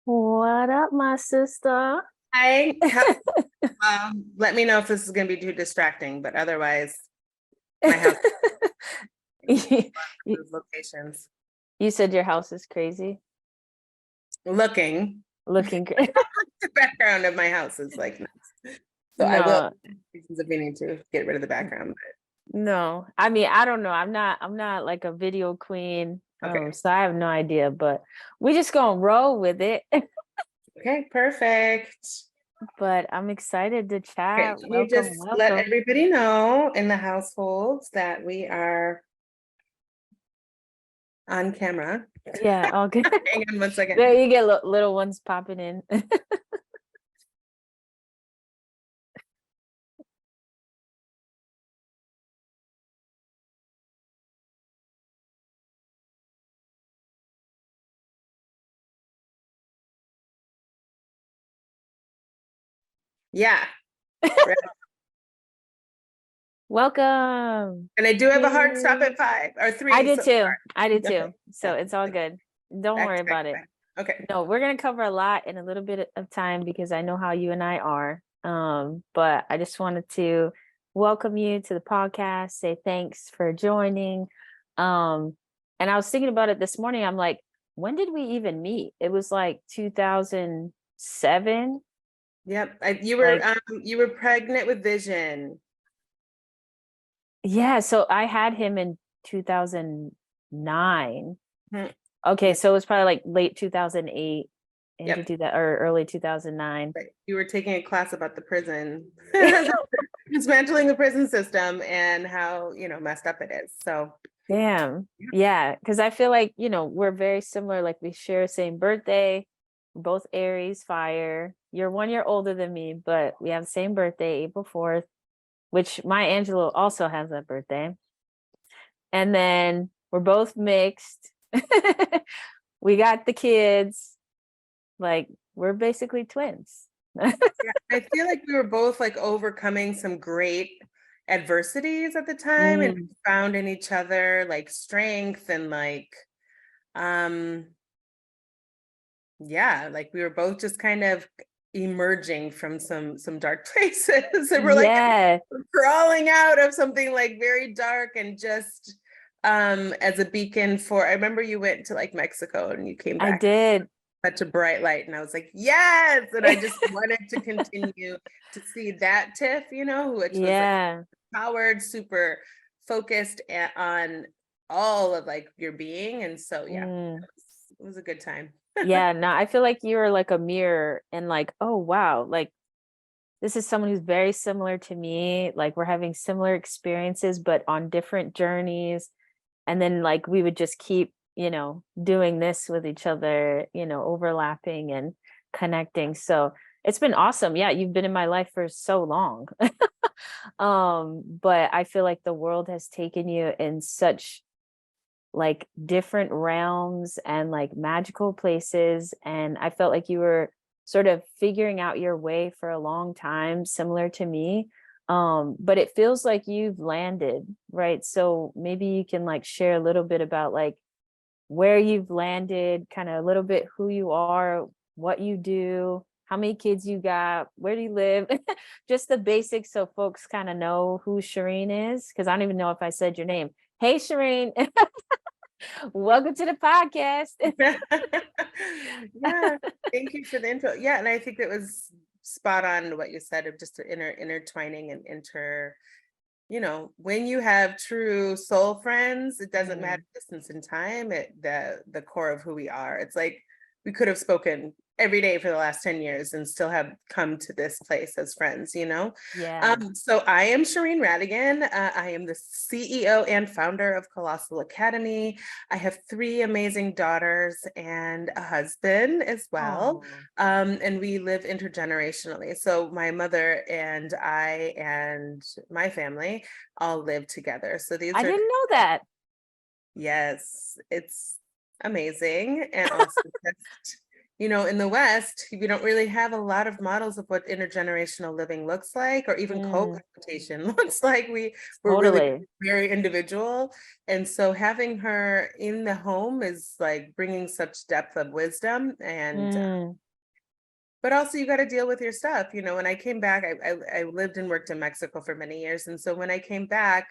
What up, my sister? Let me know if this is going to be too distracting, but otherwise, my house You is locations. you said your house is crazy, Looking, looking great. the background of my house is like nuts. So I will, No, if we need to get rid of the background. no. I mean, I don't know. I'm not like a video queen. Okay. So I have no idea, but we just gonna roll with it. Okay, perfect. But I'm excited to Okay, chat. can you Welcome, just let welcome. everybody know in the households that we are on camera? Yeah, all good. Hang on one second. There you get little ones popping in. Yeah. Right. Welcome. And I do have a hard stop Yay. at 5 or I 3. did So too. I did okay. too. So Yeah. it's all good. Don't Back worry to back about to it. back. Okay. No, we're gonna cover a lot in a little bit of time because I know how you and I are. But I just wanted to welcome you to the podcast, say thanks for joining. Um, and I was thinking about it this morning. I'm like, when did we even meet? It was like 2007. Yep. Like, You were pregnant with vision. yeah, so I had him in 2009. Mhm. Okay, Yeah. so it was probably like late 2008 into Yep. do that or early 2009. Right. You were taking a class about the prison, dismantling the prison system and how, messed up it is. So Damn. Yeah, because I feel like, we're very similar. Like we share the same birthday, both Aries, fire. You're 1 year older than me, but we have the same birthday, April 4th, which my Angelo also has that birthday. And then we're both mixed. We got the kids. Like we're basically twins. yeah, I feel like we were both like overcoming some great adversities at the time and Mm, found in each other like strength and um yeah, like we were both just kind of emerging from some dark places and we're like yeah, crawling out of something like very dark and just as a beacon for I remember you went to like Mexico and you came I back did. such a bright light and I was like yes and I just wanted to continue to see that Tiff, which was like Yeah. powered, super focused on all of like your being and so yeah, Mm. it was a good time. Yeah, no, I feel like you're like a mirror and like, oh wow, like this is someone who's very similar to me. Like we're having similar experiences, but on different journeys. And then like we would just keep, doing this with each other, overlapping and connecting. So it's been awesome. Yeah, you've been in my life for so long. But I feel like the world has taken you in such like different realms and like magical places. And I felt like you were sort of figuring out your way for a long time, similar to me. But it feels like you've landed, right? So maybe you can like share a little bit about like where you've landed, kind of a little bit who you are, what you do, how many kids you got, where do you live, just the basics so folks kind of know who Shireen is. Because I don't even know if I said your name. Hey, Shireen. Welcome to the podcast. Yeah, thank you for the intro. Yeah, and I think it was spot on what you said of just the intertwining and when you have true soul friends, it doesn't matter Mm, distance and time, the core of who we are. It's like we could have spoken every day for the last 10 years and still have come to this place as friends. yeah. So I am Shiren Rattigan. I am the CEO and founder of Colossal Academy. I have 3 amazing daughters and a husband as well. Oh, And we live intergenerationally. So my mother and I and my family all live together. So these I are, didn't know that. yes, it's amazing. And also just, in the West, we don't really have a lot of models of what intergenerational living looks like, or even co-habitation looks like. We're really Totally. very individual. And so having her in the home is like bringing such depth of wisdom. And but also you got to deal with your stuff. When I came back, I lived and worked in Mexico for many years. And so when I came back,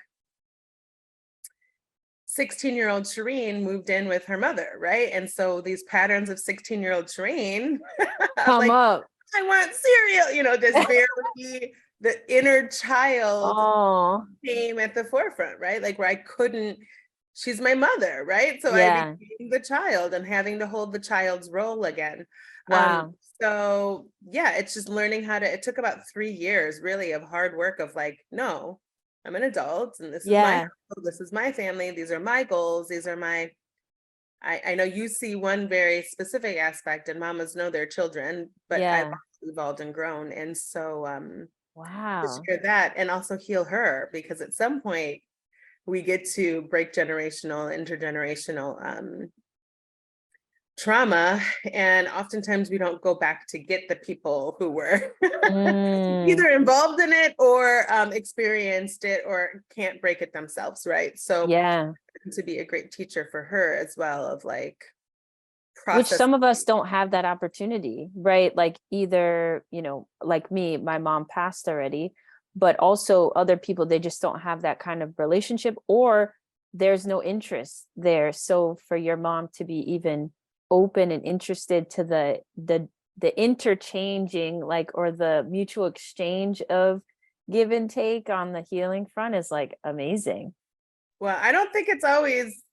16-year-old Shiren moved in with her mother, right? And so these patterns of 16-year-old Shiren, I'm Come like, up. I want cereal, this very, the inner child Oh, came at the forefront, right? Like where I couldn't, she's my mother, right? So I yeah. became the child and having to hold the child's role again. Wow. So yeah, it's just learning how to, it took about 3 years really of hard work of like, no, I'm an adult and this is my, Yeah. this is my family. These are my goals. These are my, I know you see one very specific aspect and mamas know their children, but I've Yeah. evolved and grown. And so to Wow. share that and also heal her, because at some point we get to break generational, intergenerational trauma. And oftentimes we don't go back to get the people who were Mm, either involved in it or experienced it or can't break it themselves, right? So yeah. to be a great teacher for her as well of like Which process. some of us don't have that opportunity, right? Like either, like me, my mom passed already, but also other people, they just don't have that kind of relationship, or there's no interest there. So for your mom to be even open and interested to the interchanging, like, or the mutual exchange of give and take on the healing front is like amazing. Well, I don't think it's always,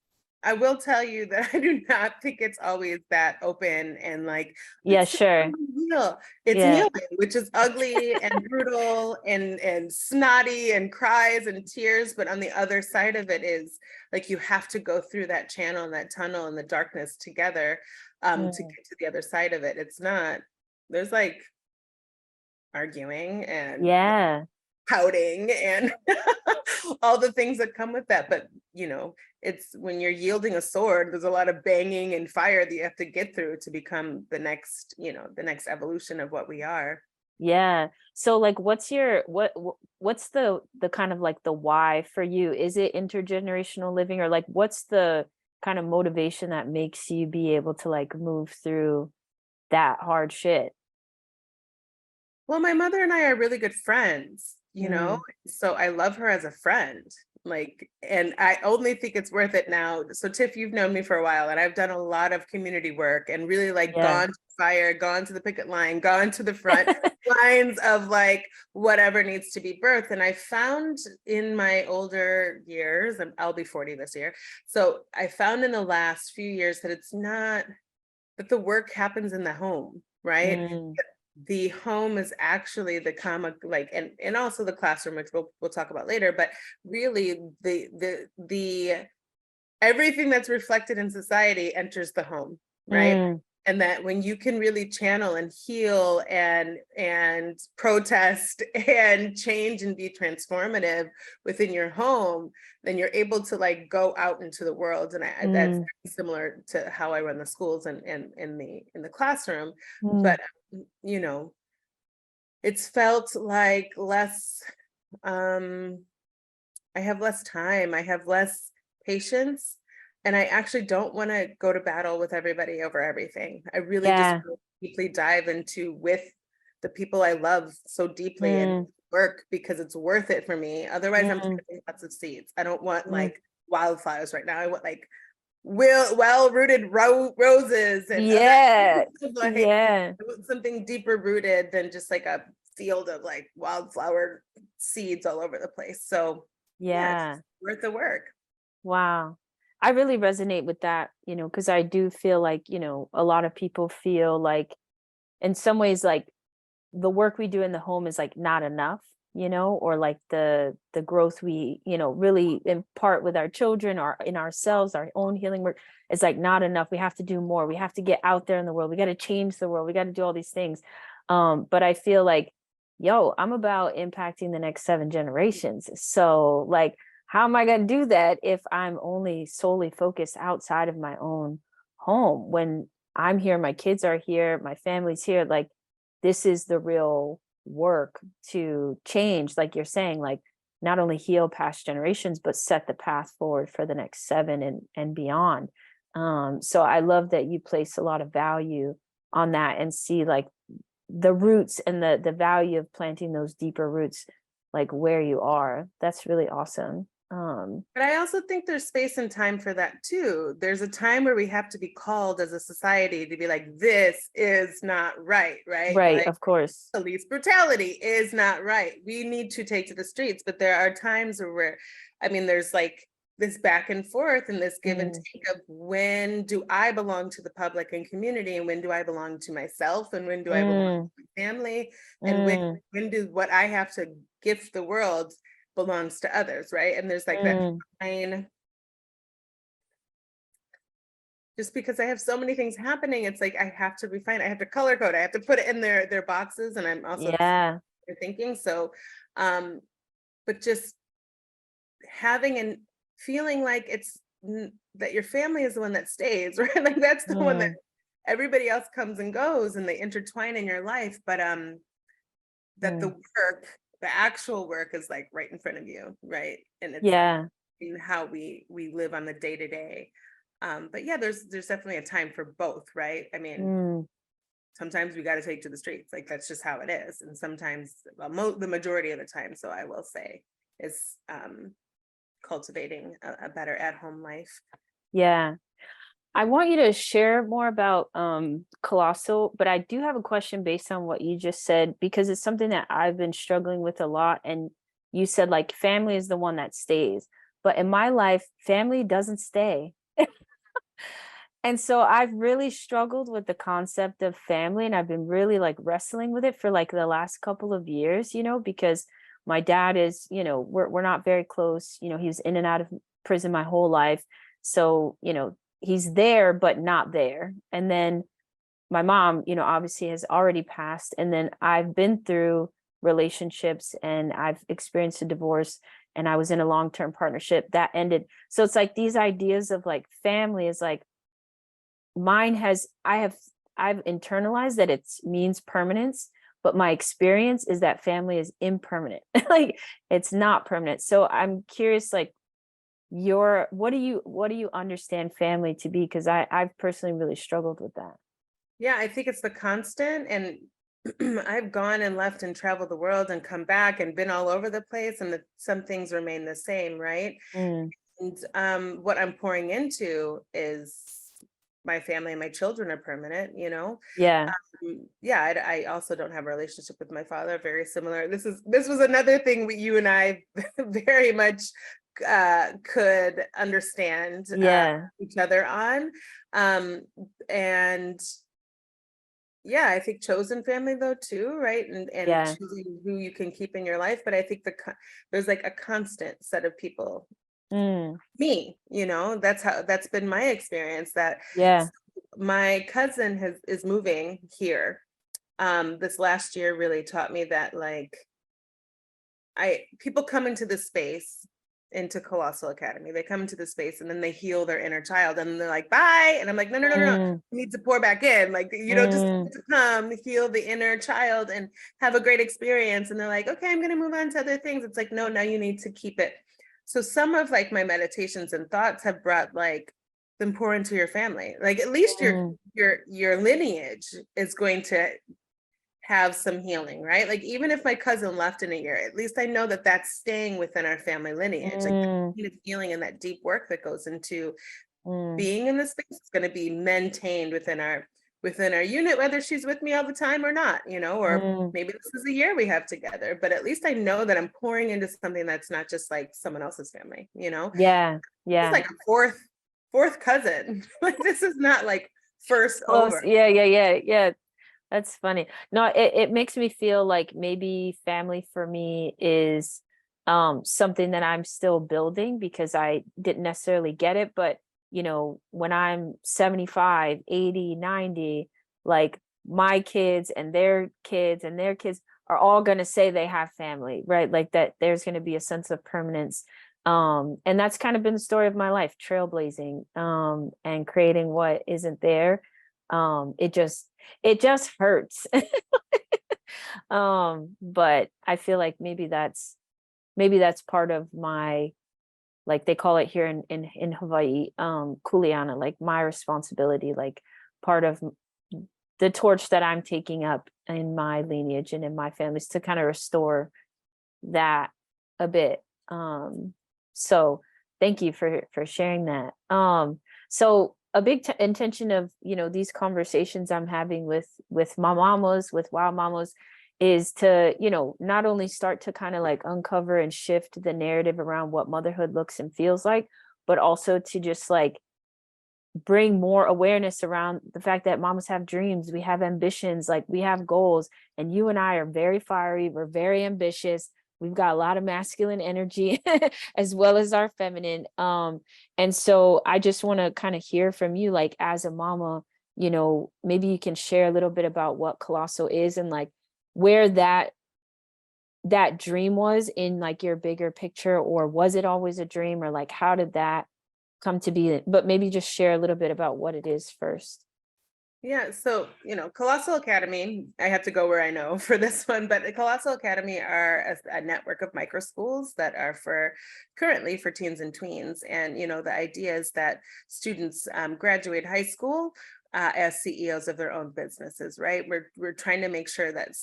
I will tell you that I do not think it's always that open and like, Yeah, let's sure. heal. It's Yeah. healing, which is ugly and brutal and snotty and cries and tears. But on the other side of it is like you have to go through that channel and that tunnel and the darkness together to Mm. get to the other side of it. It's not, there's like arguing and Yeah. pouting and all the things that come with that. But it's when you're yielding a sword, there's a lot of banging and fire that you have to get through to become the next, the next evolution of what we are. Yeah. So like what's the kind of like the why for you? Is it intergenerational living, or like what's the kind of motivation that makes you be able to like move through that hard shit? Well, my mother and I are really good friends, Mm, so I love her as a friend. Like, and I only think it's worth it now. So, Tiff, you've known me for a while, and I've done a lot of community work and really like yeah. gone to fire, gone to the picket line, gone to the front lines of like whatever needs to be birthed. And I found in my older years, and I'll be 40 this year. So, I found in the last few years that it's not that the work happens in the home, right? Mm, The home is actually the comic, like, and also the classroom, which we'll talk about later. But really, the everything that's reflected in society enters the home, right? mm, And that when you can really channel and heal and protest and change and be transformative within your home, then you're able to like go out into the world. And that's mm, similar to how I run the schools and in the classroom. mm. But you know, it's felt like less um I have less time, I have less patience, and I actually don't want to go to battle with everybody over everything. I really just Yeah. want to deeply dive into with the people I love so deeply and Mm, work because it's worth it for me. Otherwise, I'm mm, planting lots of seeds. I don't want mm. like wildflowers right now. I want like well-rooted roses and other Yeah. like Yeah. something deeper rooted than just like a field of like wildflower seeds all over the place. So yeah, it's Yeah. worth the work. Wow. I really resonate with that, because I do feel like, a lot of people feel like in some ways like the work we do in the home is like not enough, or like the growth we, really impart with our children or in ourselves, our own healing work is like not enough. We have to do more. We have to get out there in the world. We got to change the world. We got to do all these things. But I feel like, yo, I'm about impacting the next 7 generations. So like, how am I going to do that if I'm only solely focused outside of my own home when I'm here, my kids are here, my family's here. Like, this is the real work to change, like you're saying, like not only heal past generations, but set the path forward for the next 7 and beyond. So I love that you place a lot of value on that and see like the roots and the value of planting those deeper roots, like where you are. That's really awesome. But I also think there's space and time for that too. There's a time where we have to be called as a society to be like, this is not right, right? Right, Like of course. police brutality is not right. We need to take to the streets. But there are times where, I mean, there's like this back and forth and this give and take of when do I belong to the public and community, and when do I belong to myself, and when do I belong to my family, and when do what I have to gift the world belongs to others, right? And there's like that fine, just because I have so many things happening, it's like I have to refine, I have to color code, I have to put it in their boxes, and I'm also Yeah. thinking. So but just having and feeling like it's that your family is the one that stays, right? Like that's the one that everybody else comes and goes and they intertwine in your life, but that the work, the actual work is like right in front of you, right? And it's Yeah. in how we live on the day to day. But yeah, there's definitely a time for both, right? I mean, sometimes we got to take to the streets, like that's just how it is, and sometimes, well, the majority of the time, so I will say, is cultivating a better at-home life. Yeah. I want you to share more about Colossal, but I do have a question based on what you just said, because it's something that I've been struggling with a lot. And you said like family is the one that stays. But in my life, family doesn't stay. And so I've really struggled with the concept of family, and I've been really like wrestling with it for like the last couple of years, because my dad is, we're not very close. He was in and out of prison my whole life. So, he's there but not there. And then my mom, obviously has already passed. And then I've been through relationships and I've experienced a divorce, and I was in a long-term partnership that ended. So it's like these ideas of like family is like I've internalized that it means permanence, but my experience is that family is impermanent. Like it's not permanent. So I'm curious, like what do you understand family to be? Because I've personally really struggled with that. Yeah, I think it's the constant, and I've gone and left and traveled the world and come back and been all over the place, and some things remain the same, right? And what I'm pouring into is my family and my children are permanent, Yeah. Yeah, I also don't have a relationship with my father, very similar. This was another thing you and I very much could understand Yeah. each other on. And yeah, I think chosen family though too, right? And Yeah. choosing who you can keep in your life. But I think there's like a constant set of people. Me, that's been my experience, that Yeah. my cousin is moving here. This last year really taught me that like people come into this space, into Colossal Academy. They come into the space and then they heal their inner child and they're like, bye. And I'm like, no, no, no, no, no. You need to pour back in. Like, just to come heal the inner child and have a great experience. And they're like, okay, I'm going to move on to other things. It's like, no, now you need to keep it. So some of like my meditations and thoughts have brought like them pour into your family. Like at least your lineage is going to have some healing, right? Like even if my cousin left in a year, at least I know that that's staying within our family lineage. Like the healing and that deep work that goes into being in this space is going to be maintained within our unit, whether she's with me all the time or not, or maybe this is a year we have together, but at least I know that I'm pouring into something that's not just like someone else's family, Yeah. It's like a fourth cousin. Like this is not like first Close. over. Yeah. That's funny. No, it makes me feel like maybe family for me is something that I'm still building, because I didn't necessarily get it. But, when I'm 75, 80, 90, like my kids and their kids and their kids are all going to say they have family, right? Like that there's going to be a sense of permanence. And that's kind of been the story of my life, trailblazing, and creating what isn't there. It just hurts. But I feel like maybe that's part of my, like they call it here in Hawaii, kuleana, like my responsibility, like part of the torch that I'm taking up in my lineage and in my family is to kind of restore that a bit. So thank you for sharing that. So a big intention of, these conversations I'm having with my mamas, with wild mamas, is to, not only start to kind of like uncover and shift the narrative around what motherhood looks and feels like, but also to just like bring more awareness around the fact that mamas have dreams, we have ambitions, like we have goals, and you and I are very fiery, we're very ambitious, we've got a lot of masculine energy as well as our feminine. And so I just want to kind of hear from you, like as a mama, maybe you can share a little bit about what Colossal is and like where that dream was in like your bigger picture, or was it always a dream, or like how did that come to be? But maybe just share a little bit about what it is first. Yeah, so Colossal Academy, I have to go where I know for this one, but the Colossal Academy are a network of micro schools that are currently for teens and tweens. And the idea is that students graduate high school as CEOs of their own businesses, right? We're trying to make sure that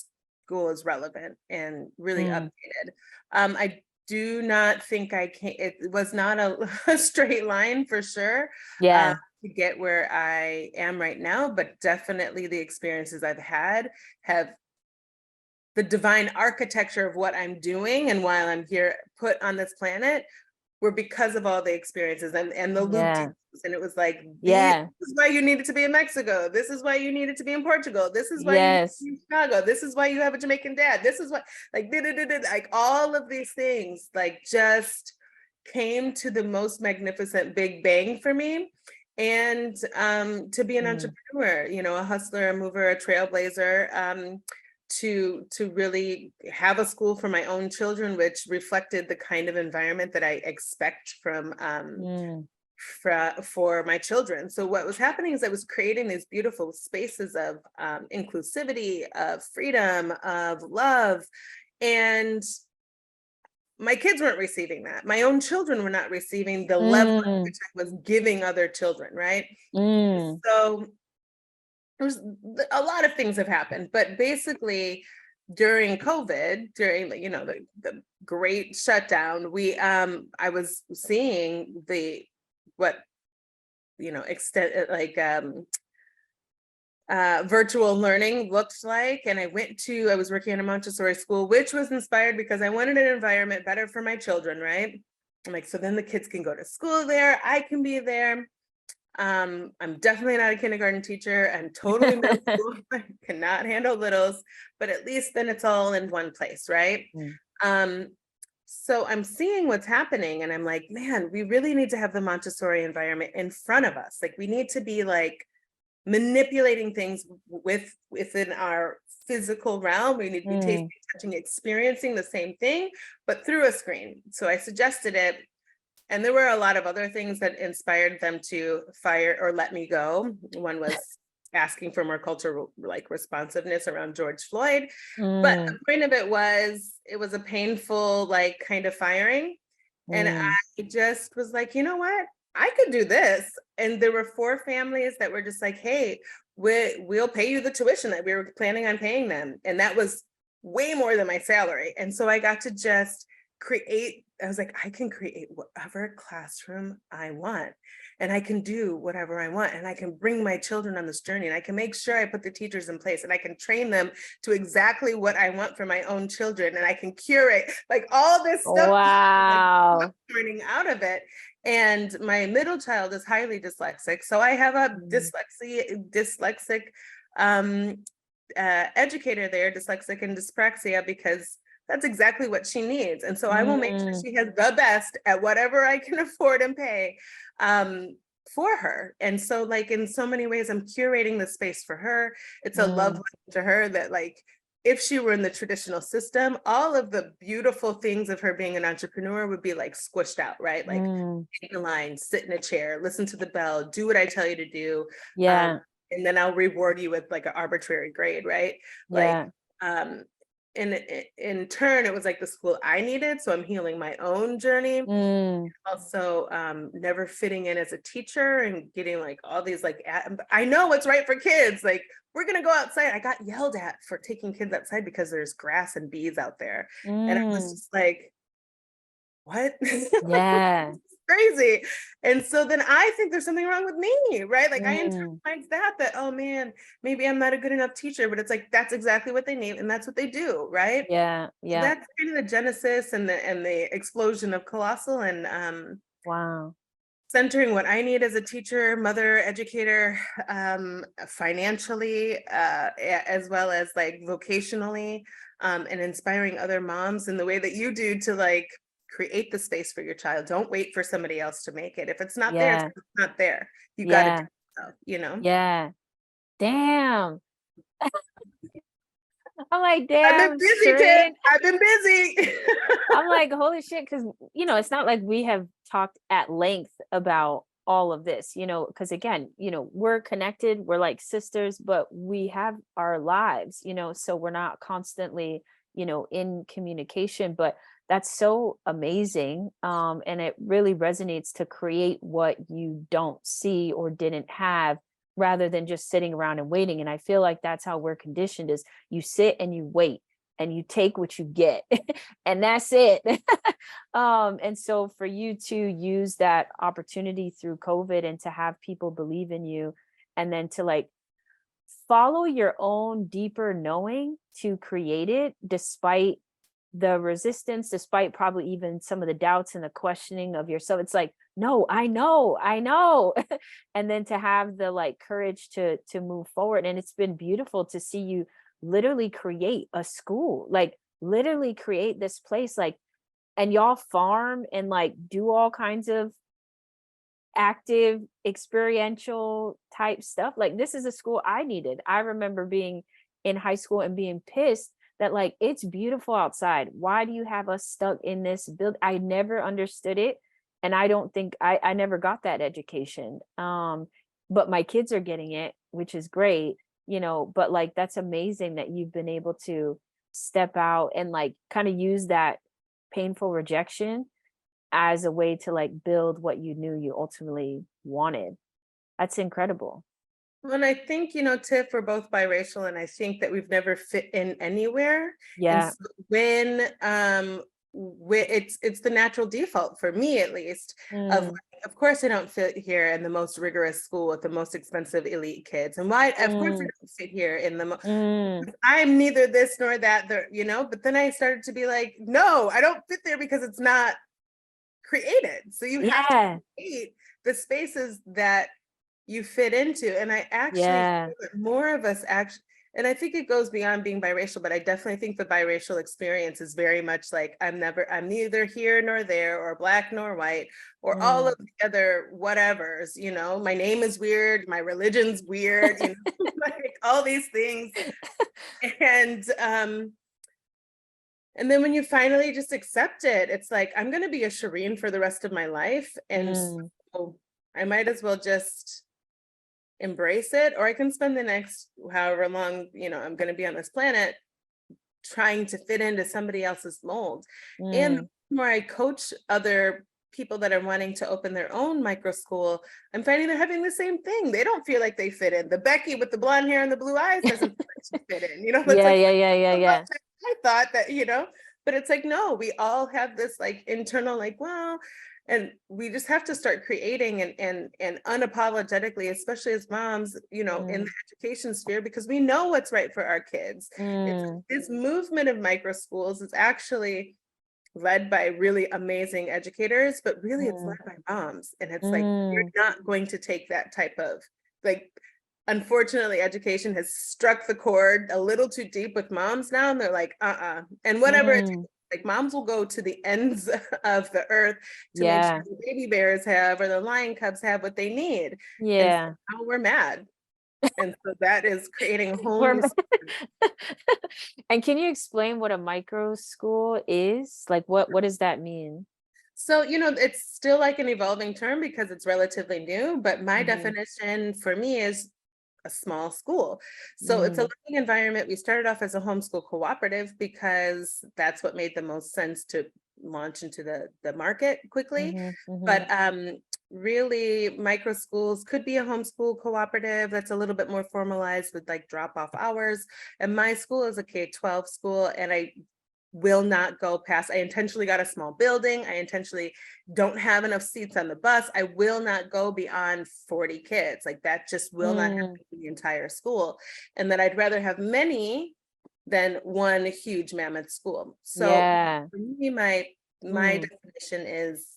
school is relevant and really updated. I do not think it was not a straight line for sure. Yeah. To get where I am right now, but definitely the experiences I've had have the divine architecture of what I'm doing and while I'm here put on this planet were because of all the experiences and the loop. Yeah. And it was like, this Yeah. is why you needed to be in Mexico. This is why you needed to be in Portugal. This is why you need to Yes. be in Chicago. This is why you have a Jamaican dad. This is what, like all of these things, like just came to the most magnificent big bang for me. And to be an entrepreneur, a hustler, a mover, a trailblazer, to really have a school for my own children, which reflected the kind of environment that I expect from for my children. So what was happening is I was creating these beautiful spaces of inclusivity, of freedom, of love, and my kids weren't receiving that. My own children were not receiving the level at which I was giving other children, right? So there's a lot of things have happened, but basically during COVID, during the great shutdown, I was seeing what extent like virtual learning looks like. And I was working in a Montessori school, which was inspired because I wanted an environment better for my children, right? I'm like, so then the kids can go to school there, I can be there. I'm definitely not a kindergarten teacher. I'm totally middle school. I cannot handle littles, but at least then it's all in one place, right? So I'm seeing what's happening and I'm like, man, we really need to have the Montessori environment in front of us. Like we need to be like manipulating things within our physical realm. We need to be tasting, touching, experiencing the same thing, but through a screen. So I suggested it. And there were a lot of other things that inspired them to fire or let me go. One was asking for more cultural like responsiveness around George Floyd. But the point of it was a painful, like kind of firing. And I just was like, you know what? I could do this. And there were 4 families that were just like, hey, we'll pay you the tuition that we were planning on paying them. And that was way more than my salary. And so I got to just I was like, I can create whatever classroom I want, and I can do whatever I want, and I can bring my children on this journey, and I can make sure I put the teachers in place, and I can train them to exactly what I want for my own children, and I can curate like all this stuff. Wow. Like, learning out of it. And my middle child is highly dyslexic, so I have a dyslexic educator there, dyslexic and dyspraxia, because that's exactly what she needs. And so I will make sure she has the best at whatever I can afford and pay for her. And so like in so many ways, I'm curating the space for her. It's a love to her that like, if she were in the traditional system, all of the beautiful things of her being an entrepreneur would be like squished out, right? Like take a line, sit in a chair, listen to the bell, do what I tell you to do. Yeah. and then I'll reward you with like an arbitrary grade, right? Like, Yeah. um, in turn, it was like the school I needed. So I'm healing my own journey. Mm, Also, never fitting in as a teacher and getting like all these like, I know what's right for kids. Like, we're gonna go outside. I got yelled at for taking kids outside because there's grass and bees out there. And I was mm, just like, what? yeah. Crazy. And so then I think there's something wrong with me, right? Like I Mm, internalize that, oh man, maybe I'm not a good enough teacher, but it's like that's exactly what they need and that's what they do, right? yeah. So Yeah. that's kind of the genesis and the explosion of Colossal, and Wow. centering what I need as a teacher, mother, educator, financially, as well as like vocationally, and inspiring other moms in the way that you do to like create the space for your child. Don't wait for somebody else to make it. If it's not there, it's Yeah. not there. You got to do Yeah. it yourself, you know? Yeah. Damn. I'm like, I've been damn, busy, Ted. Shiren. I've been busy. I'm like, holy shit, because it's not like we have talked at length about all of this, because again, we're connected, we're like sisters, but we have our lives, so we're not constantly, in communication. But that's so amazing. And it really resonates to create what you don't see or didn't have rather than just sitting around and waiting. And I feel like that's how we're conditioned is you sit and you wait and you take what you get and that's it. And so for you to use that opportunity through COVID and to have people believe in you and then to like follow your own deeper knowing to create it despite the resistance, despite probably even some of the doubts and the questioning of yourself. It's like, no, I know. And then to have the like courage to move forward. And it's been beautiful to see you literally create a school, like literally create this place, like, and y'all farm and like do all kinds of active experiential type stuff. Like this is a school I needed. I remember being in high school and being pissed that like it's beautiful outside. Why do you have us stuck in this build? I never understood it. And I don't think I never got that education. But my kids are getting it, which is great, but like that's amazing that you've been able to step out and like kind of use that painful rejection as a way to like build what you knew you ultimately wanted. That's incredible. Well, and I think, Tiff, we're both biracial, and I think that we've never fit in anywhere. And Yeah. so when it's the natural default for me, at least, Mm, of course I don't fit here in the most rigorous school with the most expensive elite kids. And why, of course I mm, don't fit here in the mm. I'm neither this nor that, but then I started to be like, no, I don't fit there because it's not created. So you have to Yeah. create the spaces that you fit into. And I actually Yeah. feel that more of us actually, and I think it goes beyond being biracial, but I definitely think the biracial experience is very much like I'm neither here nor there, or black nor white, or all Mm. of the other whatevers, my name is weird, my religion's weird, like all these things. And and then when you finally just accept it, it's like, I'm going to be a Shireen for the rest of my life. And Mm. so I might as well just embrace it, or I can spend the next however long, I'm going to be on this planet trying to fit into somebody else's mold. And Mm. the more I coach other people that are wanting to open their own micro school, I'm finding they're having the same thing. They don't feel like they fit in. The Becky with the blonde hair and the blue eyes doesn't feel like she fit in. That's Yeah, like, yeah, yeah, yeah, yeah. I thought that, but it's like, no, we all have this like internal, like, well, and we just have to start creating and unapologetically, especially as moms, in the Mm. education sphere, because we know what's right for our kids. Mm. This movement of micro schools is actually led by really amazing educators, but really it's led Mm. by moms. And it's like, you're Mm. not going to take that type of like, unfortunately, education has struck the chord a little too deep with moms now. And they're like, and whatever it takes, Mm. like moms will go to the ends of the earth to make sure Yeah. the baby bears have, or the lion cubs have what they need. And so Yeah. now we're mad. And so that is creating a whole We're new. and can you explain what a micro school is? Like what does that mean? So, it's still like an evolving term because it's relatively new, but my Mhm. definition for me is a small school. So it's a Mm, learning environment. We started off as a homeschool cooperative because that's what made the most sense to launch into the market quickly. mhm, mhm. But really, micro schools could be a homeschool cooperative that's a little bit more formalized with like drop off hours. And my school is a K-12 school, and I will not go past. I intentionally got a small building. I intentionally don't have enough seats on the bus. I will not go beyond 40 kids. Like that just will not happen Mm, in the entire school. And that I'd rather have many than one huge mammoth school. So yeah. for me, my Mm, definition is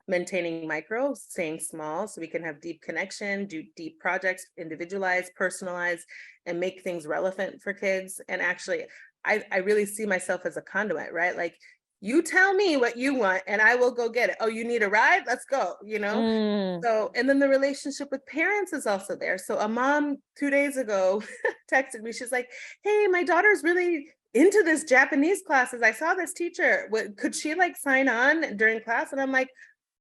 maintaining micro, staying small, so we can have deep connection, do deep projects, individualize, personalize, and make things relevant for kids. And actually, I really see myself as a conduit, right? Like, you tell me what you want and I will go get it. Oh, you need a ride? Let's go, you know? mm, So, and then the relationship with parents is also there. So a mom 2 days ago texted me, she's like, hey, my daughter's really into this Japanese classes. I saw this teacher. What, could she like sign on during class? And I'm like,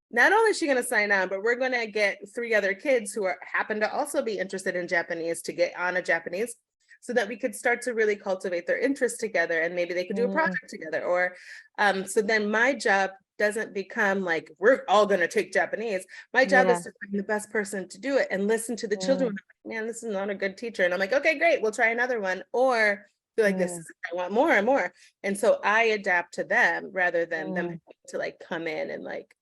not only is she going to sign on, but we're going to get 3 other kids who happen to also be interested in Japanese to get on a Japanese, so that we could start to really cultivate their interest together, and maybe they could do a mm, project together. Or so then my job doesn't become like we're all going to take Japanese. My job is yeah. to find the best person to do it and listen to the children. Mm, Man, this is not a good teacher. And I'm like, okay, great, we'll try another one. Or be like, this mm, is, I want more and more. And so I adapt to them rather than them mm. having to like come in and like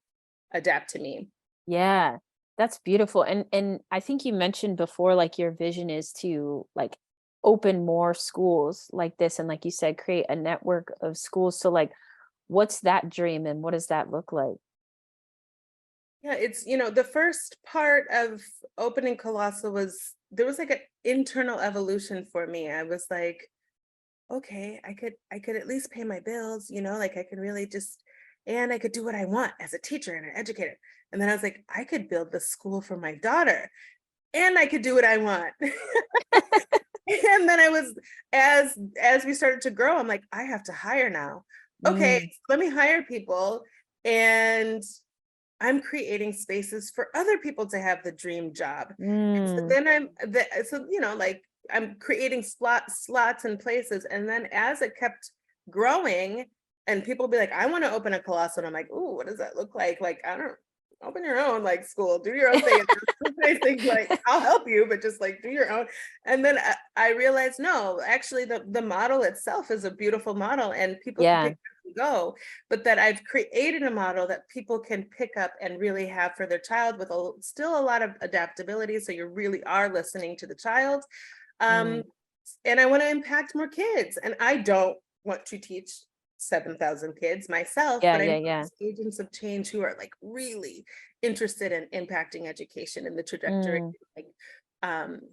adapt to me. Yeah, that's beautiful. And I think you mentioned before, like your vision is to like open more schools like this, and like you said, create a network of schools. So like, what's that dream and what does that look like? Yeah, it's, the first part of opening Colossal was there was like an internal evolution for me. I was like, okay, I could at least pay my bills, like I can really just, and I could do what I want as a teacher and an educator. And then I was like, I could build the school for my daughter and I could do what I want. And then I was, as we started to grow, I'm like, I have to hire now. Okay, Mm, let me hire people. And I'm creating spaces for other people to have the dream job. And so mm, then like I'm creating slots and places. And then as it kept growing, and people be like, I want to open a Colossal. And I'm like, ooh, what does that look like? Like, I don't open your own like school, do your own thing. I think like I'll help you, but just like do your own. And then I realized, no, actually the model itself is a beautiful model and people can yeah. pick up and go, but that I've created a model that people can pick up and really have for their child with still a lot of adaptability. So you really are listening to the child. Um, Mm, and I want to impact more kids. And I don't want to teach 7,000 kids myself, yeah, but I know yeah, yeah. these agents of change who are like really interested in impacting education and the trajectory, Mm, like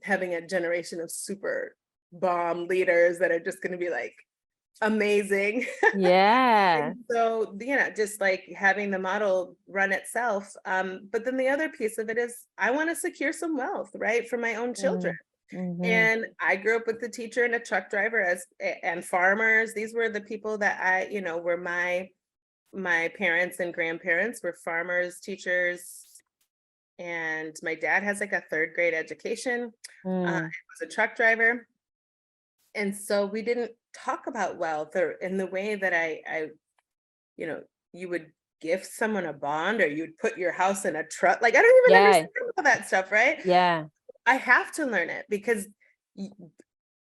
having a generation of super bomb leaders that are just going to be like amazing. yeah. And so, just like having the model run itself. But then the other piece of it is I want to secure some wealth, right, for my own children. Mm, mm-hmm. And I grew up with the teacher and a truck driver and farmers. These were the people that were my parents and grandparents were farmers, teachers, and my dad has like a third grade education. Mm, He was a truck driver, and so we didn't talk about wealth or in the way that I you know, you would gift someone a bond or you'd put your house in a trust. Like, I don't even yeah, understand all that stuff, right? yeah. I have to learn it because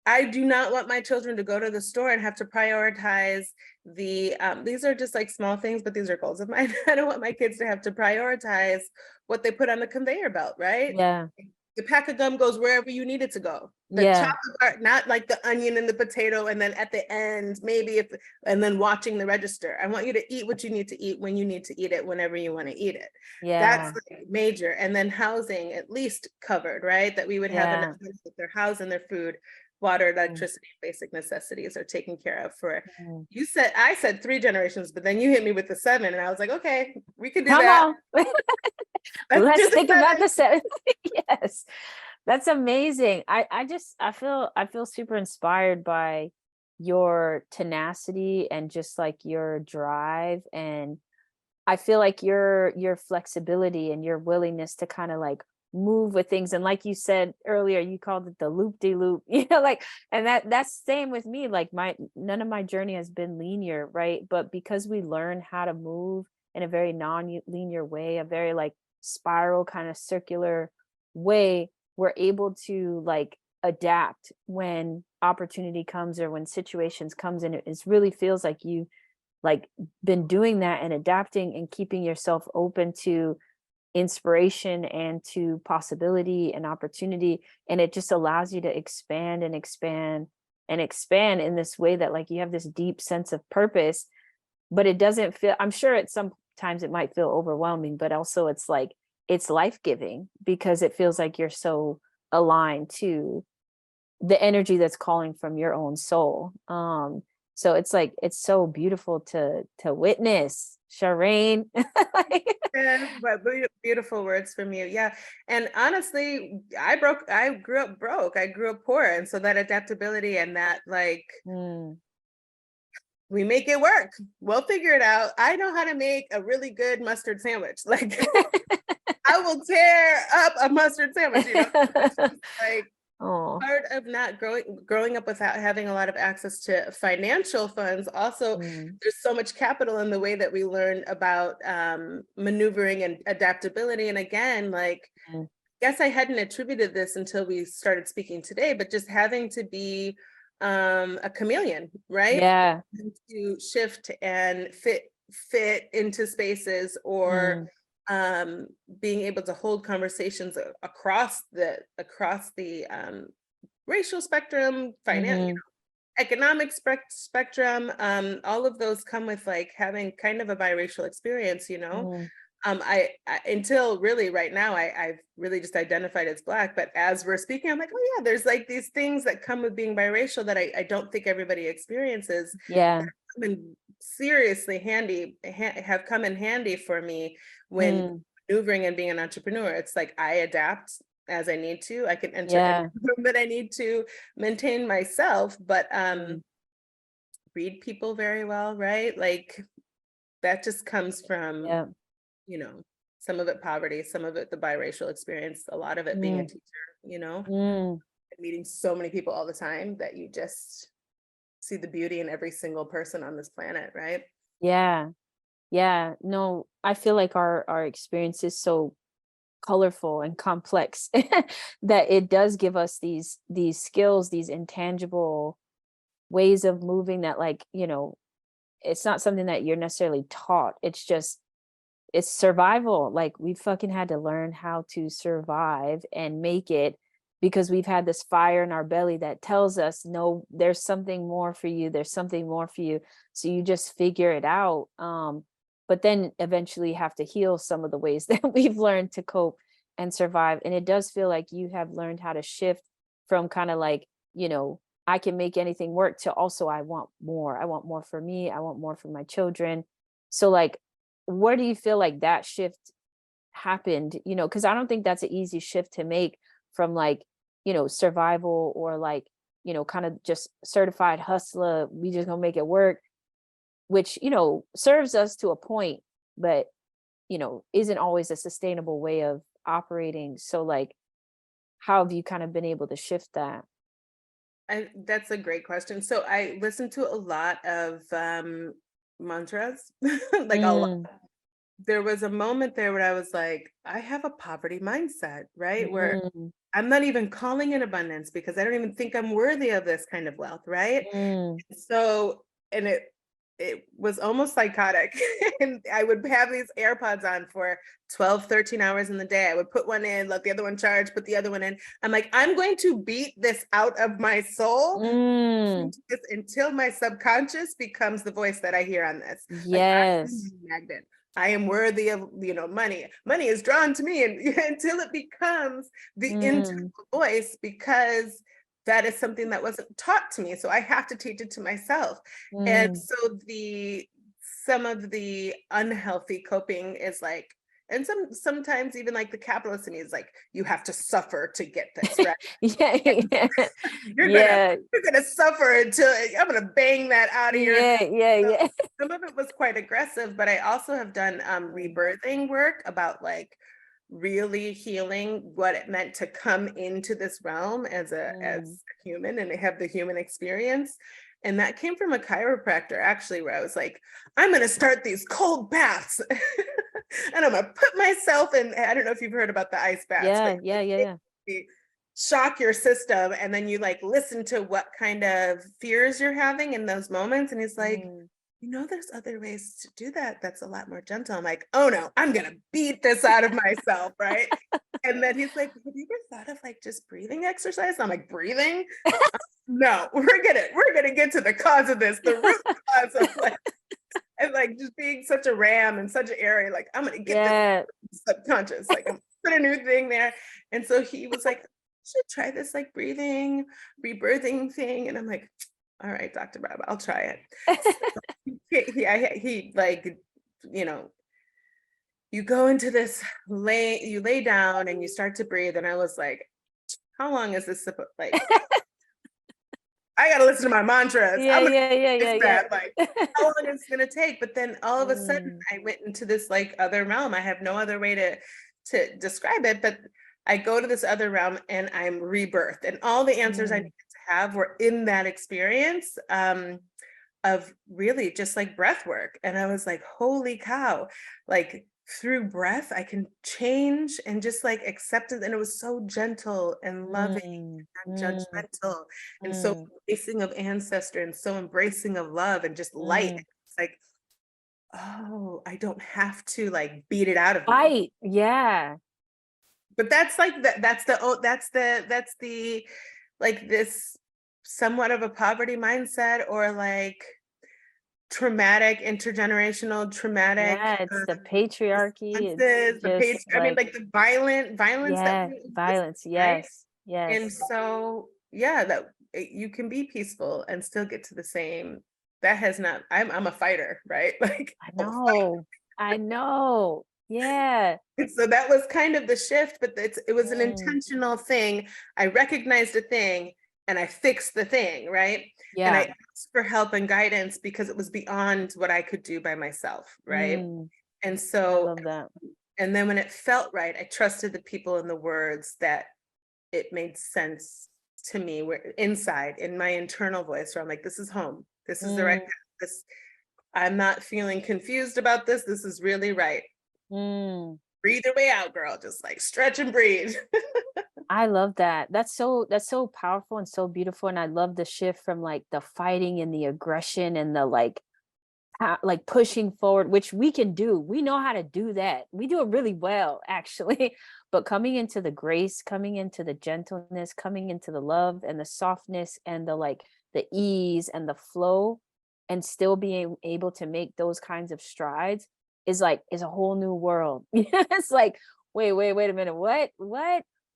I do not want my children to go to the store and have to prioritize these are just like small things, but these are goals of mine. I don't want my kids to have to prioritize what they put on the conveyor belt, right? Yeah, The pack of gum goes wherever you need it to go. The yeah, chocolate bar, not like the onion and the potato, and then at the end, maybe and then watching the register. I want you to eat what you need to eat when you need to eat it, whenever you want to eat it. That's yeah, like major. And then housing at least covered, right? That we would have enough yeah. money that their house and their food, water, Mm, electricity, basic necessities are taken care of for. mm. I said 3 generations, but then you hit me with the 7, and I was like, okay, we could do Come that. on. Let's Let's do the think about 7. the 7th. Yes. That's amazing. I feel super inspired by your tenacity and just like your drive, and I feel like your flexibility and your willingness to kind of like move with things. And like you said earlier, you called it the loop de loop, like, and that's same with me. Like none of my journey has been linear, right? But because we learn how to move in a very non-linear way, a very like spiral kind of circular way, we're able to like adapt when opportunity comes or when situations comes, and it really feels like you like been doing that and adapting and keeping yourself open to inspiration and to possibility and opportunity, and it just allows you to expand and expand and expand in this way that like you have this deep sense of purpose. But it doesn't feel, I'm sure at some times it might feel overwhelming, but also it's like it's life-giving because it feels like you're so aligned to the energy that's calling from your own soul. So it's like it's so beautiful to witness, Shireen. Yeah, but beautiful words from you. Yeah. And honestly, I grew up broke. I grew up poor. And so that adaptability and that like Mm. we make it work. We'll figure it out. I know how to make a really good mustard sandwich. Like I will tear up a mustard sandwich, It's just like Oh. part of not growing up without having a lot of access to financial funds. Also, Mm. there's so much capital in the way that we learn about maneuvering and adaptability. And again, like, Mm. guess I hadn't attributed this until we started speaking today, but just having to be a chameleon, right? Yeah. To shift and fit into spaces, or Mm. being able to hold conversations across the racial spectrum, finance, Mhm. economic spectrum. All of those come with like having kind of a biracial experience. Mm. I until really right now, I've really just identified as Black, but as we're speaking, I'm like, oh yeah, there's like these things that come with being biracial that I don't think everybody experiences, Yeah. that have been seriously have come in handy for me when Mm. maneuvering and being an entrepreneur. It's like I adapt as I need to. I can enter any Yeah. room that I need to maintain myself, but Mm. read people very well, right? Like that just comes from, Yeah. you know, some of it poverty, some of it the biracial experience, a lot of it being a Mm. teacher, Mm. meeting so many people all the time that you just see the beauty in every single person on this planet, right? Yeah. Yeah. No, I feel like our experience is so colorful and complex that it does give us these skills, these intangible ways of moving that like, it's not something that you're necessarily taught. It's just it's survival. Like we fucking had to learn how to survive and make it because we've had this fire in our belly that tells us, no, there's something more for you. There's something more for you. So you just figure it out. But then eventually have to heal some of the ways that we've learned to cope and survive. And it does feel like you have learned how to shift from kind of like, I can make anything work to also I want more. I want more for me. I want more for my children. So like where do you feel like that shift happened? Because I don't think that's an easy shift to make from like, survival or like, kind of just certified hustler. We just gonna make it work, which, serves us to a point, but, isn't always a sustainable way of operating. So like, how have you kind of been able to shift that? That's a great question. So I listen to a lot of mantras, like a lot. Mm. There was a moment there where I was like, I have a poverty mindset, right? Where Mm. I'm not even calling it abundance because I don't even think I'm worthy of this kind of wealth, right? Mm. So, and it was almost psychotic. And I would have these AirPods on for 12, 13 hours in the day. I would put one in, let the other one charge, put the other one in. I'm like, I'm going to beat this out of my soul Mm. until my subconscious becomes the voice that I hear on this. Like I am Yes. a magnet. I am worthy of, money. Money is drawn to me, and until it becomes the internal Mm. voice, because that is something that wasn't taught to me. So I have to teach it to myself. And Mm. so some of the unhealthy coping is like, and sometimes even like the capitalist in me is like, you have to suffer to get this, right? Yeah. Yeah. You're gonna Yeah. you're gonna suffer until I'm gonna bang that out of your head. Yeah. Yeah. So Yeah. some of it was quite aggressive, but I also have done Mm. rebirthing work about like really healing what it meant to come into this realm as a human and have the human experience. And that came from a chiropractor, actually, where I was like, I'm going to start these cold baths and I'm going to put myself in. I don't know if you've heard about the ice baths, Yeah, but yeah. shock your system. And then you like listen to what kind of fears you're having in those moments. And he's like, there's other ways to do that. That's a lot more gentle. I'm like, oh no, I'm going to beat this out of myself. Right. And then he's like, have you ever thought of like just breathing exercise? I'm like, breathing? No, we're gonna get to the cause of this, the root cause of like, and like just being such a ram in such an area. Like, I'm gonna get this subconscious, like I'm put a new thing there. And so he was like, should try this like breathing, rebirthing thing. And I'm like, all right, Dr. Bob, I'll try it. He like, you go into this you lay down and you start to breathe. And I was like, how long is this supposed like? I gotta listen to my mantras. Yeah. Like, how long is it gonna take? But then all of a sudden I went into this like other realm. I have no other way to describe it, but I go to this other realm and I'm rebirthed. And all the answers I needed to have were in that experience of really just like breath work. And I was like, holy cow, like through breath, I can change and just like accept it. And it was so gentle and loving and judgmental and so embracing of ancestor and so embracing of love and just light. It's like, oh, I don't have to like beat it out of me. Right. Yeah. But that's like that's the like this somewhat of a poverty mindset or like traumatic traumatic it's the patriarchy. I mean like the violence that violence, right? yes. And so that you can be peaceful and still get to the same. That has not, I'm a fighter, right? Like I know. Yeah. And so that was kind of the shift, but it was an intentional thing. I recognized a thing and I fixed the thing, right? And I asked for help and guidance because it was beyond what I could do by myself, right? And so, I love that. And then when it felt right, I trusted the people and the words that it made sense to me, where inside in my internal voice, where I'm like, this is home. This is the right path. I'm not feeling confused about this. This is really right. Breathe your way out, girl. Just like stretch and breathe. I love that. That's so powerful and so beautiful. And I love the shift from like the fighting and the aggression and the like pushing forward, which we can do. We know how to do that. We do it really well, actually. But coming into the grace, coming into the gentleness, coming into the love and the softness and the like the ease and the flow, and still being able to make those kinds of strides is a whole new world. It's like, wait a minute, what?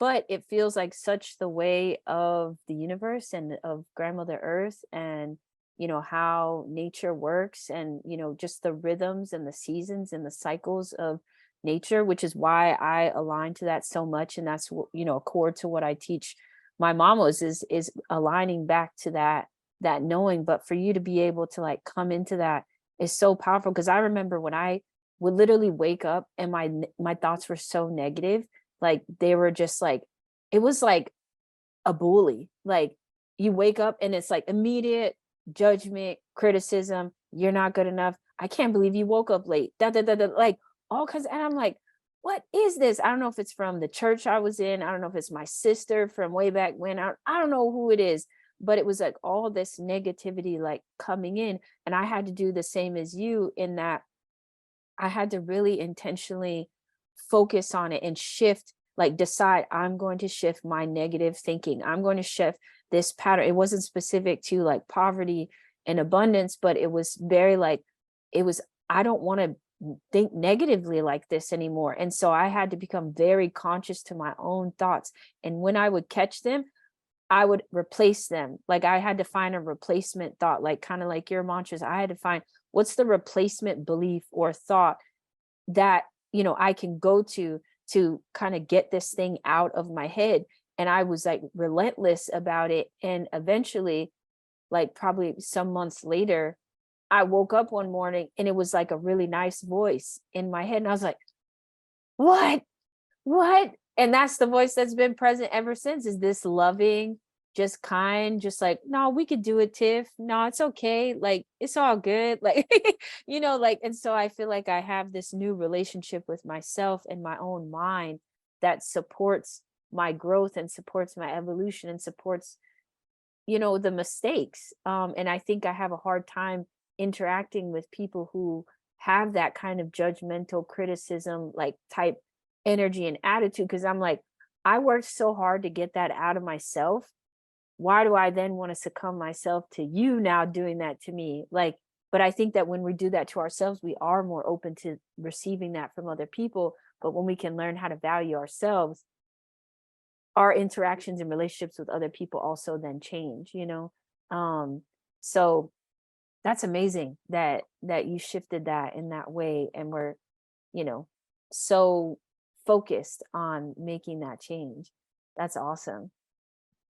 But it feels like such the way of the universe and of Grandmother Earth, and how nature works, and just the rhythms and the seasons and the cycles of nature, which is why I align to that so much. And that's core to what I teach my mamos is aligning back to that knowing. But for you to be able to like come into that is so powerful, because I remember when I would literally wake up and my thoughts were so negative, like they were just like, it was like a bully. Like you wake up and it's like immediate judgment, criticism, you're not good enough, I can't believe you woke up late, like all kinds and I'm like, what is this? I don't know if it's from the church I was in, I don't know if it's my sister from way back when, I don't know who it is, but it was like all this negativity like coming in. And I had to do the same as you, in that I had to really intentionally focus on it and shift, like decide I'm going to shift my negative thinking. I'm going to shift this pattern. It wasn't specific to like poverty and abundance, but it was very like, I don't want to think negatively like this anymore. And so I had to become very conscious to my own thoughts. And when I would catch them, I would replace them. Like I had to find a replacement thought, like kind of like your mantras. I had to find what's the replacement belief or thought that, I can go to kind of get this thing out of my head. And I was like relentless about it. And eventually, like probably some months later, I woke up one morning and it was like a really nice voice in my head. And I was like, what? What? And that's the voice that's been present ever since, is this loving, just kind, just like, no, we could do it, Tiff. No, it's okay. Like, it's all good. Like, like, and so I feel like I have this new relationship with myself and my own mind that supports my growth and supports my evolution and supports, the mistakes. And I think I have a hard time interacting with people who have that kind of judgmental criticism, like type energy and attitude. Cause I'm like, I worked so hard to get that out of myself. Why do I then want to succumb myself to you now doing that to me? Like, but I think that when we do that to ourselves, we are more open to receiving that from other people. But when we can learn how to value ourselves, our interactions and relationships with other people also then change. So that's amazing that you shifted that in that way, and we're, you know, so focused on making that change. That's awesome.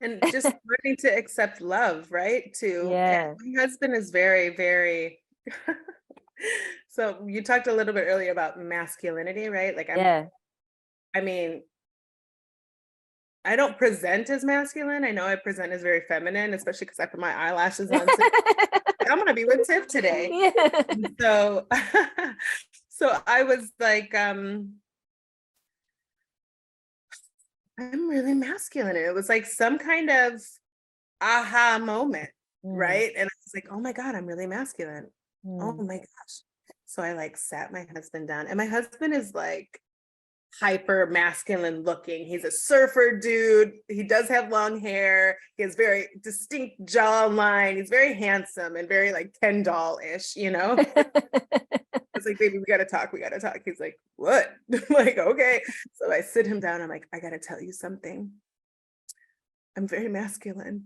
And just learning to accept love, right? Too. And Yeah. my husband is very, very so you talked a little bit earlier about masculinity, right? Like Yeah. I mean, I don't present as masculine. I know I present as very feminine, especially because I put my eyelashes on. So I'm gonna be with Tiff today. Yeah. And so so I was like, I'm really masculine. And it was like some kind of aha moment, Mm, right? And I was like, oh my God, I'm really masculine. Oh mm. my gosh. So I like sat my husband down, and my husband is like hyper masculine looking. He's a surfer dude. He does have long hair. He has very distinct jawline. He's very handsome and very like Ken doll-ish, I was like, baby, we gotta talk. We gotta talk. He's like, what? I'm like, okay. So I sit him down. I'm like, I gotta tell you something. I'm very masculine.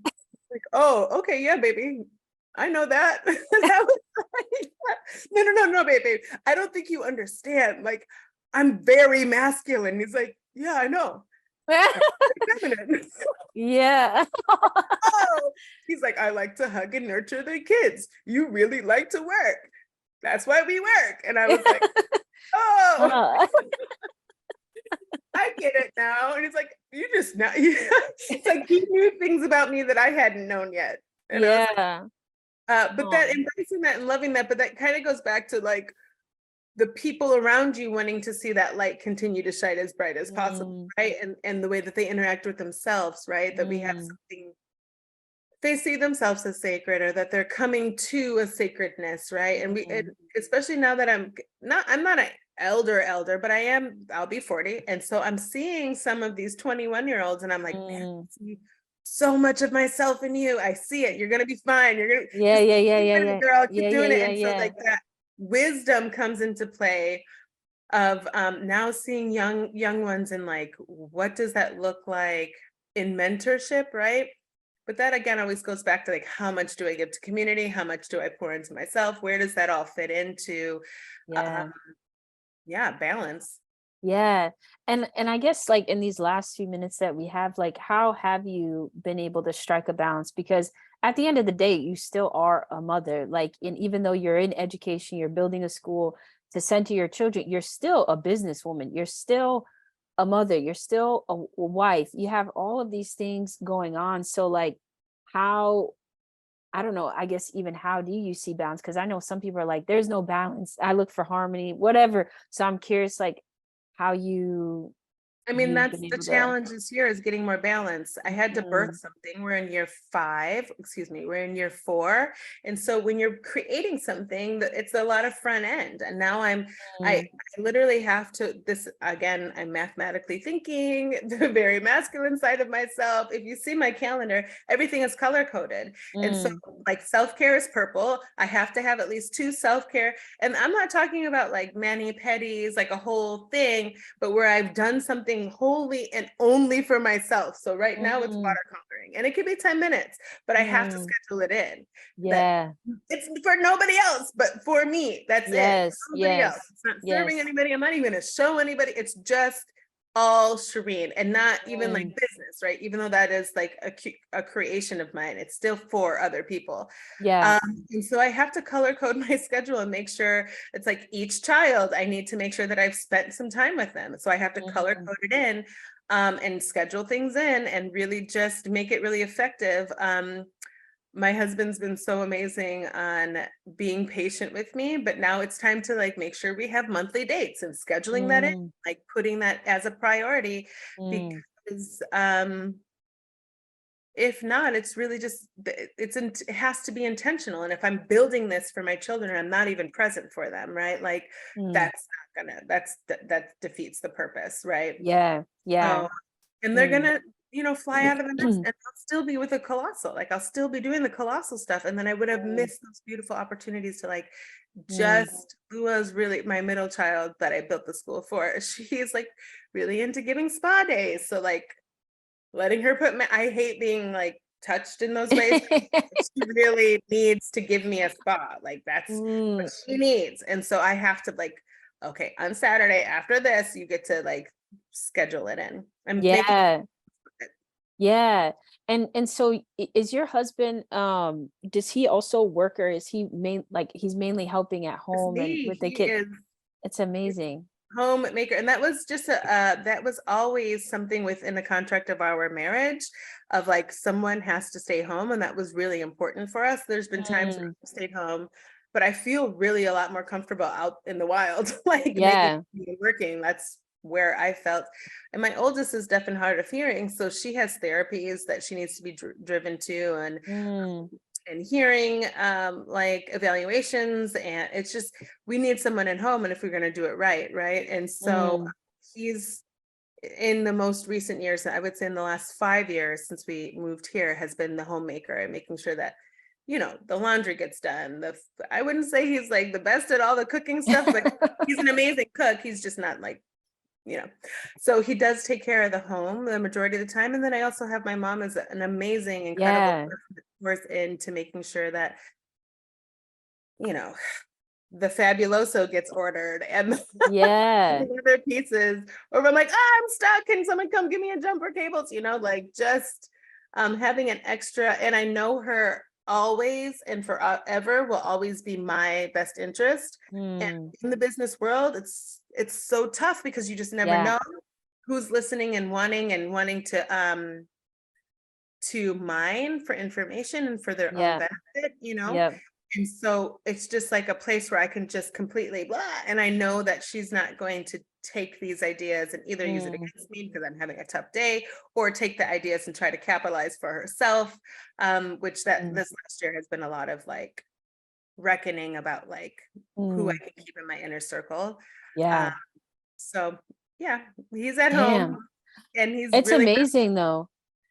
Like, oh, okay, yeah, baby. I know that. That was like, no, baby. I don't think you understand. Like, I'm very masculine. He's like, yeah, I know. I'm very feminine. Yeah. Oh, he's like, I like to hug and nurture the kids. You really like to work. That's why we work. And I was like, oh, Uh, I get it now. And it's like, you just know. It's like he knew things about me that I hadn't known yet. And I was like, yeah. but that embracing that and loving that, but that kind of goes back to like the people around you wanting to see that light continue to shine as bright as possible, Mm, right? And the way that they interact with themselves, right? That we have mm, something, they see themselves as sacred, or that they're coming to a sacredness, right? And mm, especially now that I'm not an elder, but I'll be 40. And so I'm seeing some of these 21-year-olds, and I'm like, man, I mm. see so much of myself in you. I see it. You're gonna be fine. You're gonna Yeah, just yeah, keep yeah, yeah, doing it, yeah. girl. Yeah, Keep yeah, doing it. yeah, And so yeah. like that wisdom comes into play of now seeing young ones, and like, what does that look like in mentorship, right? But that again always goes back to like, how much do I give to community? How much do I pour into myself? Where does that all fit into? um, Yeah. yeah, balance. Yeah. And I guess like in these last few minutes that we have, like how have you been able to strike a balance? Because at the end of the day, you still are a mother. Like, and even though you're in education, you're building a school to send to your children, you're still a businesswoman. You're still a mother. You're still a wife. You have all of these things going on. So like how, I don't know, I guess even how do you see balance? Because I know some people are like, there's no balance. I look for harmony, whatever. So I'm curious, like how I mean, you've that's been the able to. challenge this year, is getting more balance. I had to birth Mm, something. We're in year 5, excuse me, we're in year 4. And so when you're creating something, it's a lot of front end. And now I mm, literally have to, this again, I'm mathematically thinking, the very masculine side of myself. If you see my calendar, everything is color coded. And so mm, like self-care is purple. I have to have at least 2 self-care. And I'm not talking about like mani-pedis, like a whole thing, but where I've done something wholly and only for myself. So right now it's mm, watercoloring, and it could be 10 minutes, but I have to mm. schedule it in. That Yeah. it's for nobody else, but for me. That's it. Yes. Nobody else. Yes. It's not serving Yes. anybody. I'm not even going to show anybody. It's just all Shireen, and not even like Mm, business, right? Even though that is like a creation of mine, it's still for other people. yeah. And so I have to color code my schedule and make sure it's like each child, I need to make sure that I've spent some time with them. So I have to color Mhm. code it in, and schedule things in and really just make it really effective. My husband's been so amazing on being patient with me, but now it's time to like make sure we have monthly dates and scheduling that in, Mm, like putting that as a priority, mm, because if not, it's really just it has to be intentional. And if I'm building this for my children, I'm not even present for them, right? Like mm. that's not gonna that defeats the purpose, right? Yeah, yeah. So, and they're Mm. gonna, fly out of the nest, and I'll still be with a colossal. Like I'll still be doing the colossal stuff. And then I would have Mm, missed those beautiful opportunities to like mm. just Lua's really my middle child that I built the school for. She's like really into giving spa days. So like letting her I hate being like touched in those ways. She really needs to give me a spa. Like that's what Mm, she needs. And so I have to like, okay, on Saturday after this, you get to like schedule it in. I'm making yeah, yeah. And so is your husband, does he also work, or is he he's mainly helping at home and see with the he kid? is It's amazing. homemaker, and that was just that was always something within the contract of our marriage, of like someone has to stay home, and that was really important for us. There's been times where Mm, I've stayed home, but I feel really a lot more comfortable out in the wild, like making yeah. working. That's where I felt. And my oldest is deaf and hard of hearing, so she has therapies that she needs to be driven to, Mm, and hearing like evaluations, and it's just we need someone at home, and if we're going to do it right. And so mm. he's in the most recent years, I would say in the last 5 years since we moved here, has been the homemaker and making sure that the laundry gets done. I wouldn't say he's like the best at all the cooking stuff, but he's an amazing cook. He's just not like you know so he does take care of the home the majority of the time. And then I also have my mom as an amazing, incredible Yeah, person that pours into making sure that you know the fabuloso gets ordered, and yeah, the other pieces, or I'm like, I'm stuck, can someone come give me a jumper cables, like just having an extra. And I know her always and forever will always be my best interest. And mm, in the business world, it's so tough because you just never yeah, know who's listening and wanting to mine for information and for their own yeah, benefit. yep, And so it's just like a place where I can just completely blah. And I know that she's not going to take these ideas and either use it mm, against me because I'm having a tough day, or take the ideas and try to capitalize for herself. Which that mm, this last year has been a lot of like reckoning about like who I mm. can keep in my inner circle. Um, Yeah. so yeah, he's at home Damn. and he's It's really amazing though.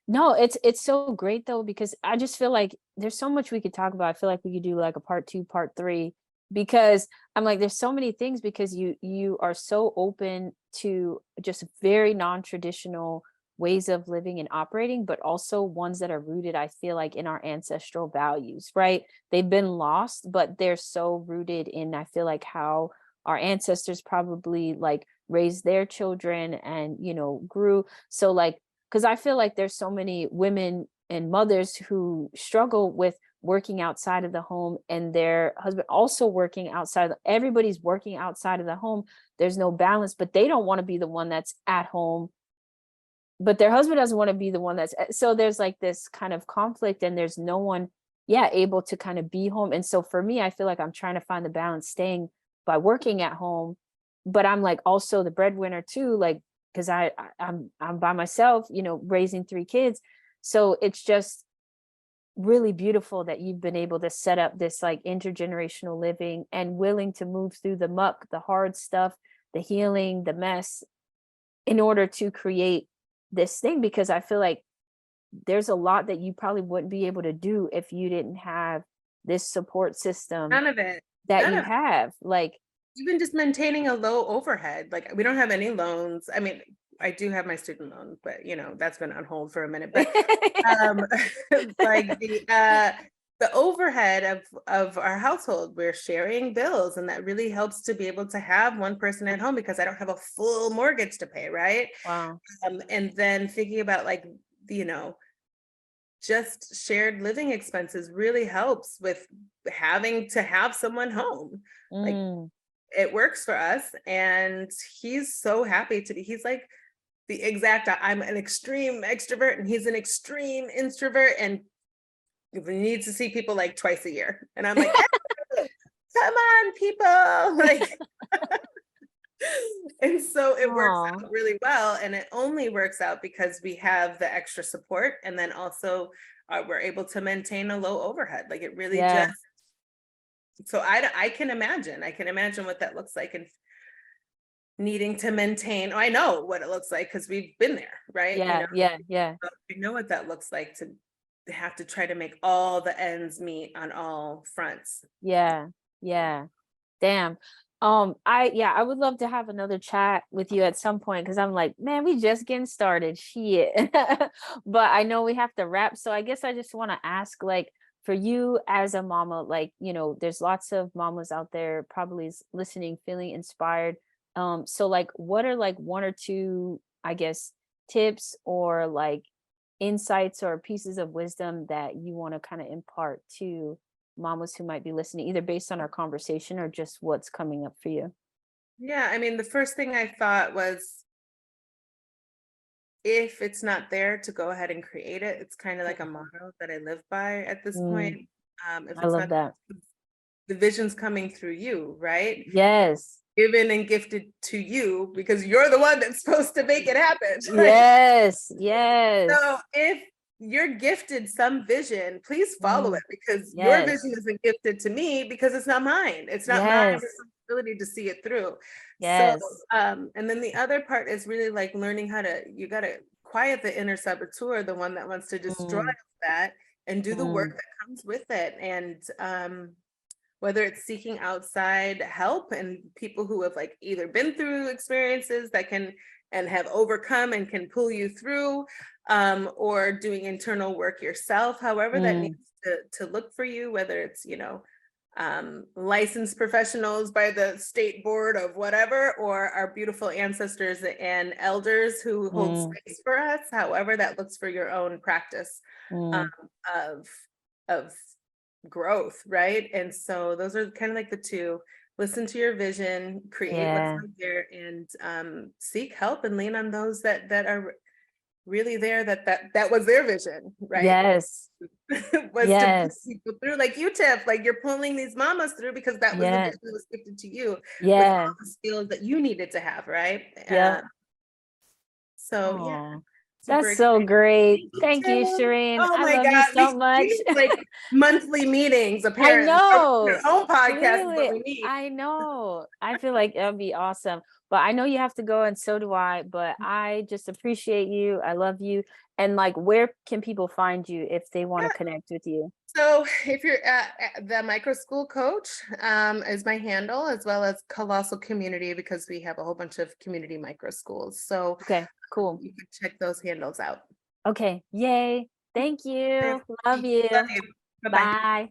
No, it's so great though, because I just feel like there's so much we could talk about. I feel like we could do like a part 2, part 3, because I'm like there's so many things, because you are so open to just very non-traditional ways of living and operating, but also ones that are rooted, I feel like, in our ancestral values, right? They've been lost, but they're so rooted in, I feel like, how our ancestors probably like raised their children and grew. So like, because I feel like there's so many women and mothers who struggle with working outside of the home, and their husband also working outside. Everybody's working outside of the home. There's no balance, but they don't want to be the one that's at home, but their husband doesn't want to be the one so there's like this kind of conflict, and there's no one, yeah, able to kind of be home. And so for me, I feel like I'm trying to find the balance, staying by working at home, but I'm like also the breadwinner too, like, because I'm by myself, raising 3 kids. So it's just really beautiful that you've been able to set up this like intergenerational living, and willing to move through the muck, the hard stuff, the healing, the mess, in order to create this thing. Because I feel like there's a lot that you probably wouldn't be able to do if you didn't have this support system none of it. that None you of have. Like, Even just maintaining a low overhead. Like we don't have any loans. I mean, I do have my student loan, but that's been on hold for a minute. But um like the overhead of our household. We're sharing bills, and that really helps to be able to have one person at home because I don't have a full mortgage to pay, right? Wow. And then thinking about like, you know, just shared living expenses really helps with having to have someone home. Like, Mm, it works for us, and he's so happy to be. He's like the exact, I'm an extreme extrovert and he's an extreme introvert, and we need to see people like twice a year. And I'm like, "Hey, come on, people." Like, and so it works aw, out really well. And it only works out because we have the extra support. And then also we're able to maintain a low overhead. Like, it really just, yeah, so I can imagine what that looks like, and needing to maintain. Oh, I know what it looks like because we've been there, right? You yeah, know, yeah, yeah, so I know what that looks like to have to try to make all the ends meet on all fronts. yeah, yeah. Damn. I would love to have another chat with you at some point because I'm like, man, we just getting started. Shit. But I know we have to wrap. So I guess I just want to ask, like, for you as a mama, like, there's lots of mamas out there probably listening, feeling inspired. So like what are like one or two, I guess, tips or like insights or pieces of wisdom that you want to kind of impart to mamas who might be listening, either based on our conversation or just what's coming up for you? Yeah, I mean, the first thing I thought was, if it's not there, to go ahead and create it. It's kind of like a motto that I live by at this Mm, point. If I it's love not, that. the vision's coming through you, right? Yes. Given and gifted to you because you're the one that's supposed to make it happen. Right? Yes. Yes. So if you're gifted some vision, please follow Mm, it, because your vision yes. isn't gifted to me because it's not mine. It's not my Yes. responsibility to see it through. So, Yes. and then the other part is really like learning how to, you got to quiet the inner saboteur, the one that wants to destroy Mm, that, and do the work mm, that comes with it. And whether it's seeking outside help and people who have like either been through experiences that can and have overcome and can pull you through, or doing internal work yourself, however that needs mm, to look for you, whether it's, you know, licensed professionals by the state board of whatever, or our beautiful ancestors and elders who hold mm, space for us, however that looks for your own practice, um, mm. of of growth, right? And so those are kind of like the two. Listen to your vision, create what's Yeah. out there, and seek help and lean on those that are really there, that was their vision, right? Yes. Was to pull Yes. people through, like you, Tiff, like you're pulling these mamas through because that was the Yeah. vision that was gifted to you, with Yeah. all the skills that you needed to have, right? Yep. So yeah, Oh, super that's so excited. great. Thank you, Thank you, Tiff. Shireen. Oh I my love you God, so we much. need like monthly meetings, I apparently. Our know. own podcast is what Really, we need. I know. I feel like that'd be awesome. But I know you have to go, and so do I. But I just appreciate you. I love you. And like, where can people find you if they want to Yeah. connect with you? So if you're at the micro school coach, is my handle, as well as Colossal Community, because we have a whole bunch of community micro schools. So Okay, cool. you can check those handles out. Okay, yay. Thank Love you. Love you. you. Bye bye. Bye.